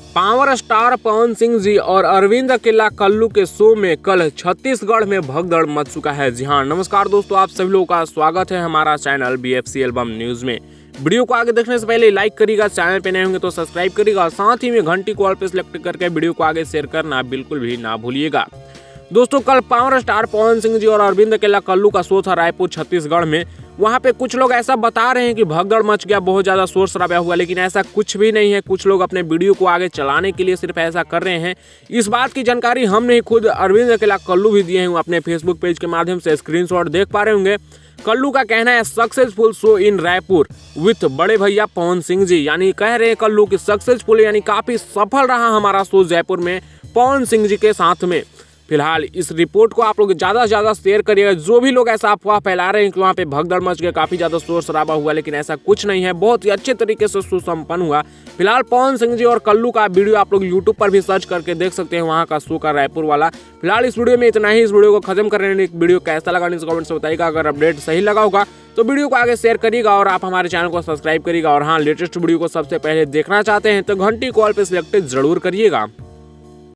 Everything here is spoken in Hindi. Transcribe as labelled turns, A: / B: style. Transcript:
A: पावर स्टार पवन सिंह जी और अरविंद अकेला कल्लू के शो में कल छत्तीसगढ़ में भगदड़ मच चुका है। जी हाँ, नमस्कार दोस्तों, आप सभी लोगों का स्वागत है हमारा चैनल BFC एल्बम न्यूज में। वीडियो को आगे देखने से पहले लाइक करिएगा, चैनल पे नए होंगे तो सब्सक्राइब करिएगा और साथ ही में घंटी को ऑल पे सिलेक्ट करके वीडियो को आगे शेयर करना बिल्कुल भी ना भूलिएगा। दोस्तों, कल पावर स्टार पवन सिंह जी और अरविंद अकेला कल्लू का शो था रायपुर छत्तीसगढ़ में। वहां पे कुछ लोग ऐसा बता रहे हैं कि भगदड़ मच गया, बहुत ज्यादा शोर शराबा हुआ, लेकिन ऐसा कुछ भी नहीं है। कुछ लोग अपने वीडियो को आगे चलाने के लिए सिर्फ ऐसा कर रहे हैं। इस बात की जानकारी हमने खुद अरविंद अकेला कल्लू भी दिए हैं अपने फेसबुक पेज के माध्यम से, स्क्रीनशॉट देख पा रहे होंगे। कल्लू का कहना है successful show in Raipur with बड़े भैया पवन सिंह जी, यानी कह रहे हैं कल्लू की सक्सेसफुल यानी काफी सफल रहा हमारा शो जयपुर में पवन सिंह जी के साथ में। फिलहाल इस रिपोर्ट को आप लोग ज़्यादा से ज़्यादा शेयर करिएगा। जो भी लोग ऐसा अफवाह फैला रहे हैं कि वहाँ पे भगदड़ मच गया, काफ़ी ज़्यादा शोर शराबा हुआ, लेकिन ऐसा कुछ नहीं है। बहुत ही अच्छे तरीके से सुसंपन्न हुआ। फिलहाल पवन सिंह जी और कल्लू का वीडियो आप लोग यूट्यूब पर भी सर्च करके देख सकते हैं, वहाँ का शो का रायपुर वाला। फिलहाल इस वीडियो में इतना ही। इस वीडियो को खत्म करने में वीडियो कैसा लगा नीचे कमेंट से बताइएगा। अगर अपडेट सही लगा होगा तो वीडियो को आगे शेयर करिएगा और आप हमारे चैनल को सब्सक्राइब करिएगा। और हाँ, लेटेस्ट वीडियो को सबसे पहले देखना चाहते हैं तो घंटी कॉल पे सिलेक्ट जरूर करिएगा।